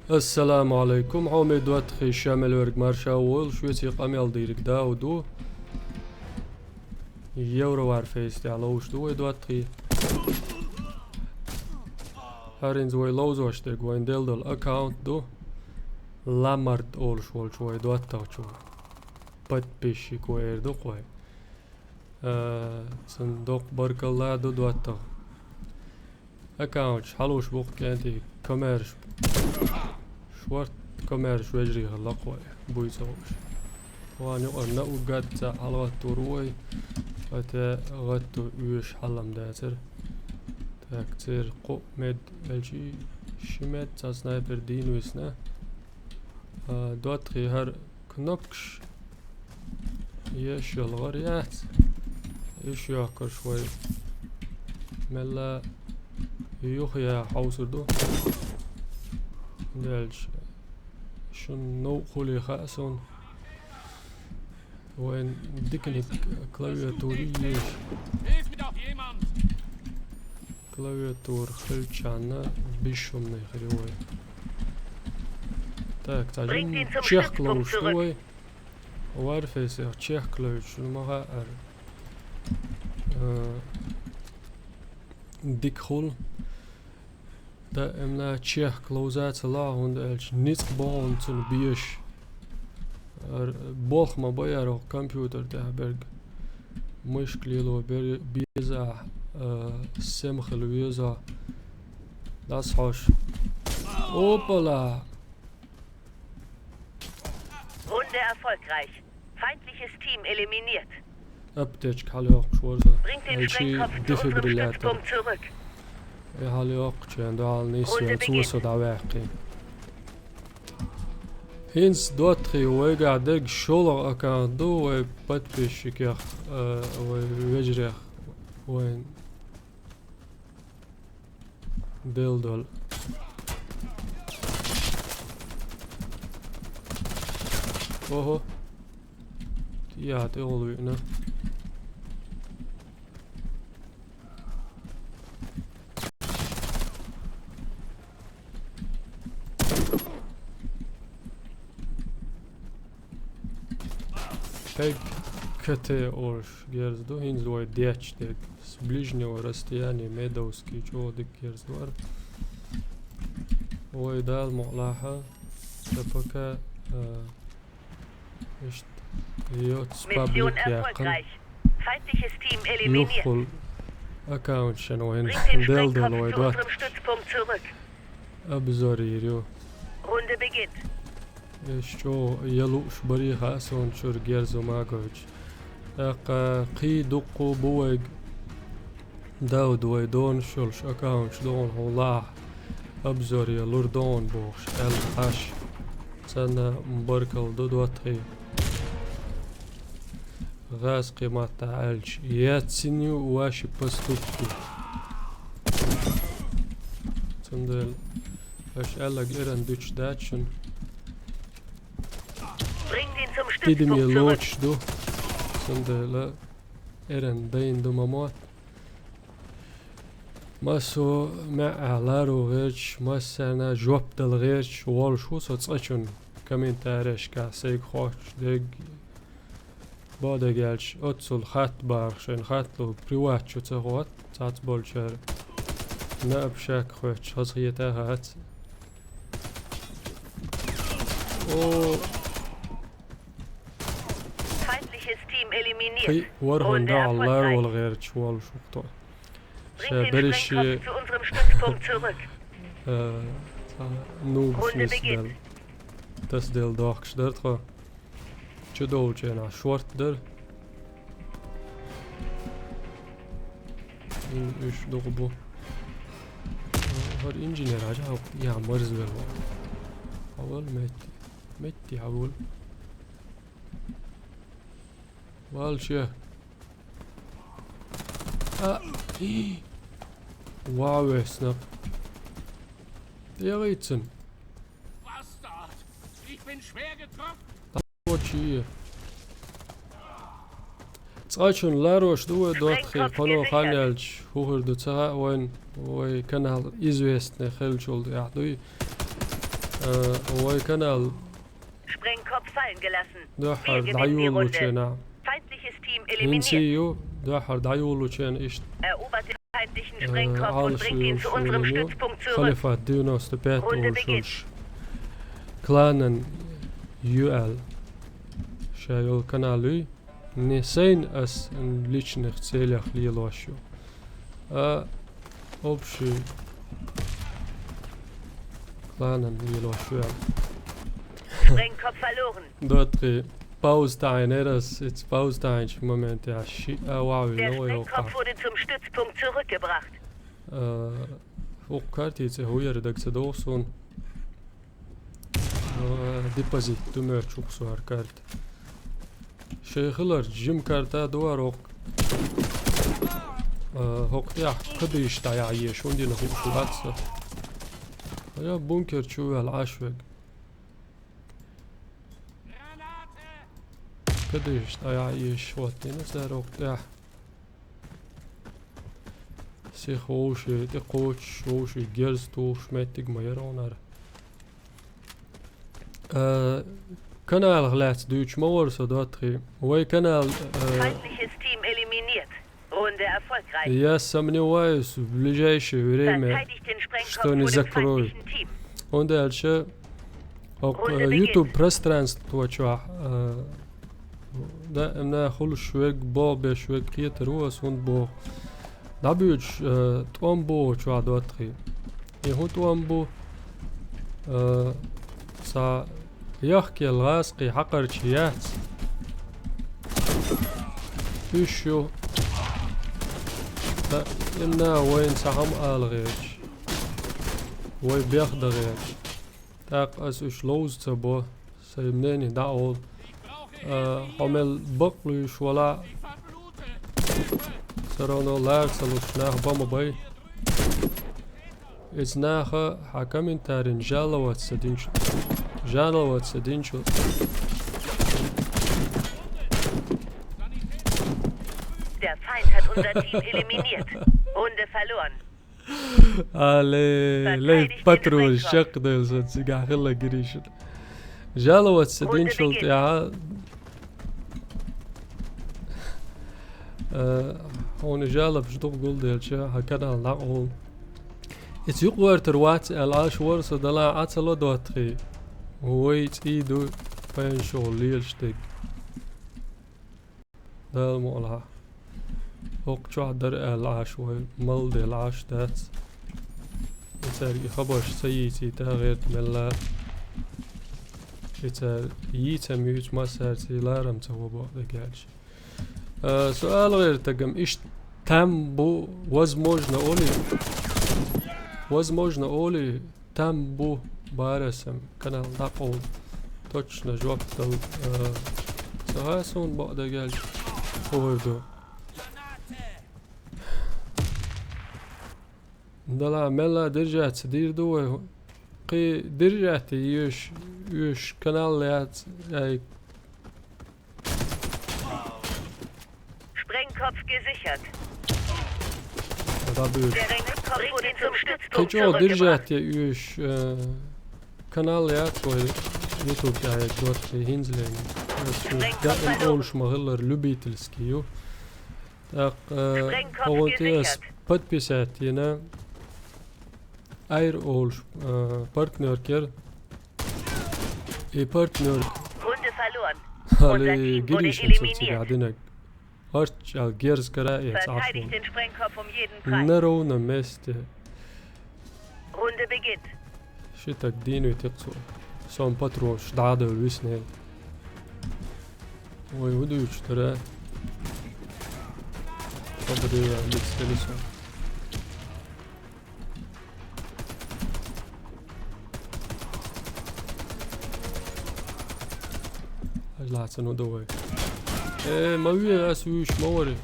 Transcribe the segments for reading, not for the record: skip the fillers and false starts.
السلام عليكم عومي دوات خي شامل ورق مارشا وول شويتي قاميال ديرك داودو يورو عارفيستي على وش دو دوات خي هارين زوي لوز واشتك وين ديل دول اكاونت دو لامارد اول شوي دوات تاوشو بات بيشي كوير دو قوي صندوق برك الله دو دوات تاو اكاونت حلوش بوق كانتي كوميرش شوارت كوميرش ويجري غلا قوي بوي صوش واني قلنا وقاد على التروي اتا غتو يوش حلم داتر تاكتير قو مد الجي شمت تا سنايبر دين ويسنا دوات غير كنوبكش يش الغريات يش ياكر شوي ملا يوخيا حوصر دو دالج شن نو خولي خاسون وين ديكنيك كلاوياتوريش كلاوياتور خلچانا بيشوم نخريوي تاك تاجين تشيخ كلاوش دوي وارفيسي تشيخ كلاوش نمغا ديك خول دا امنا تشيخ كلاوزات لا هون الش نيت بون تن بيش بولخ ما بايرو كمبيوتر ده برج مشكلة لو بيزا سمخل بيزا das Haus. Opala. Runde erfolgreich. Feindliches Team eliminiert. Update كحالي شورزة. Bringt den Sprengkopf zu unserem Stützpunkt zurück. يا حالي وقت عند الناس توصل دواقي. هينس دوتري ويقع دق شولر أكان دو وبتبشك يا ويجري وين ديل اوهو يا تقول هنا Peg KT Orš Gersdu, Hinzloj Dječtek, s bližnjego rastojanja Medovski čovjek Gersdvar. Ovo dal ملاحة تبقى يوتس بابليك يقن يدخل أكاونت شنو هن ديل دول ويدوات أبزوريريو شو يلوش بريخة أسون شور جيرزو ماغوش قي دقو بوغ داود ويدون شولش أكاونش دون هولاح أبزور يلور دون بوغش الحاش سنة مباركة دودواتي غاز قيمات تعالج ياتسينيو واشي بستوكي تندل اش ألاق إيران دوش داتشن تيدم يلوش دو سندل إيران دين دو مامات ماسو مع لارو غيرش ماسانا جواب دل غيرش والشو سوتسأشن كمين تاريش كاسيك خوش ديگ بادا جالش أتصل خط بارخشين خط لو بريوات شو تغوات تات بولشر ناب شاك خوش هزغيتا هات او eliminiert. ورهن دا الله والغيرش والشو Bringt den Sprengkopf zu unserem Stützpunkt zurück. Runde beginnt. Das deel dag's daar toch. Chudolje na short der. إيش ضربه هاد إنجينير عجاو يا مرز بالله أول متي حول والشيء واو سناب يا ريتسن وشيء تراجعون لاروش دو دوت خانو خالج هو دو تها وين كان إزويست نخل شول يعطي هو كان Sprengkopf fallen gelassen. دحر Wir gewinnen die دعيولو Runde. كنا Feindliches Team eliminiert. هنسيو دحر دعيولو كان إيش Erobert den feindlichen Sprengkopf und alles bringt ihn zu unserem يوشو Stützpunkt zurück. خلفة دينوس تبات Runde beginnt. وشوش كلانن يوال شايل كنالي نسين أس ليش نختيل خليل وشو أبشي كلانن يلوشو Sprengkopf verloren. دوتري Baustein, das ist Baustein im Moment, ja, wow, Der no, Sprengkopf wurde zum Stützpunkt zurückgebracht. فوق كارتي هو يردك سدوسون ديبازيت دمر شوك سوار كارت شيخلر جيم كارتا دوار هوك تيح قديش تاعي شون دي نهو شو هاتسا يا بونكر شو العشوق قديش تاعي شو تنسى روك تيح Sich hoši, te koč, hoši, gerstu, šmetig, majeronar. Kanal gelaat Deutsch Mauer, so dort drie. Wij kanaal... Feindliches Team eliminiert. Runde erfolgreich. Ja, samni wijs, bližajši vreme, Verteidigt den Sprengkopf što vor ne dem zakroju. feindlichen Team. Onda elče, Runde beginnt. YouTube пространство čva, da na hol šveg bobe, šveg kjeter uas, und bo... Dabuj tuambo chua dotri. E hu tuambo sa يحكي الغاسقي حقر تشيات فيشو إنا وين سهم آلغيش وي بياخد غيش تاق أسوش لوز تبو سيبنيني داول حمل بقلوش ولا سرونو لاغ سلوش ناخ بامو باي إز ناخ حكمين تارين جالوات سدينشو جالوات سدينشو Der Feind hat unser Team eliminiert. Runde verloren. لي باترو الشق ده سنسيقع خلا قريش جالوات سدينشو يا هون جالب شدوق قول ديلشا هكذا نقول يتيقور تروات العاش ورس دلا عتلو دوتري ويت ايدو بين شغل ليشتك ده المولها هوك شو عدر العاش ومال دي العاش دات يتاري خبرش سيتي تغير ملا يتار يتميوت ما سارتي لا رمته بعد قالش سؤال غير تقم ايش там возможно оли там бу барасам канал нақол точно жауап дал сағасын бақда гәл қойды дала мела держаться дирдуй قي درجات يش каналят Sprengkopf gesichert. Da büyük. Der Sprengkopf wurde zum Stützpunkt Kıço zurückgebracht. dirjat ya üş kanal ya koy YouTube ya dort hinzlen. Das ist oluşma hıllar любительские. Так вот подписать на Air olş partner ker partner Runde verloren. Unser Ali Team wurde giriş eliminiert. قاعدين Arch al gers قراءة Verteidigt den Sprengkopf um jeden Preis. نرونا مست Runde beginnt. شتك دينو تقصو سون باتروش دعادة الوسنين ويهودو يشترى صبري لتسلسو لا تنو دوي ما هو اسويش موري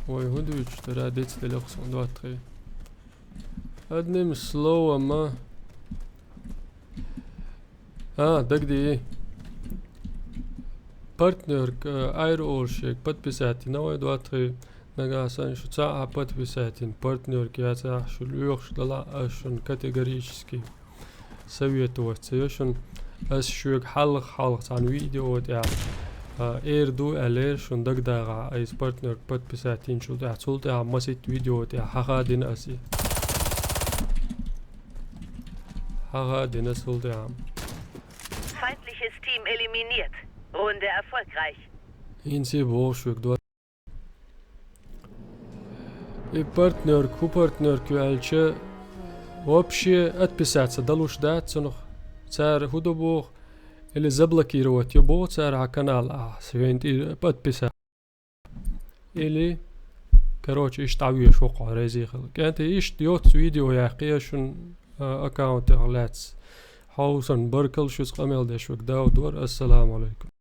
ويهودو يشترى ديت تلقصون دواتري أدنم سلو أما دقدي партнер Air Olšek подписати новой 2-3 нагасан что цаа подписати партнер киаца что лёгш дала ашун категорически سويته وتسيوشن أس شوك حلق عن فيديو تاع اير دو الير شون دق داغا ايس بارتنر بات بساتين شو تاع تول تاع مسيت فيديو تاع حغادين اسي حغادين اسول تاع Feindliches Team eliminiert. Runde erfolgreich. إنسي بوشوك دو и партнер كوالشة وابشي اتبسات سدلوش دات سنخ صار هدو بوخ اللي زبلكي روت يبو صار على قنال سوينتي اتبسات اللي كروش ايش تعويه شوق ريزيخل كانت ايش ديوت فيديو يا قيشن اكاونت غلاتس حوصن بركل شوز قميل دشوك داو دور السلام عليكم.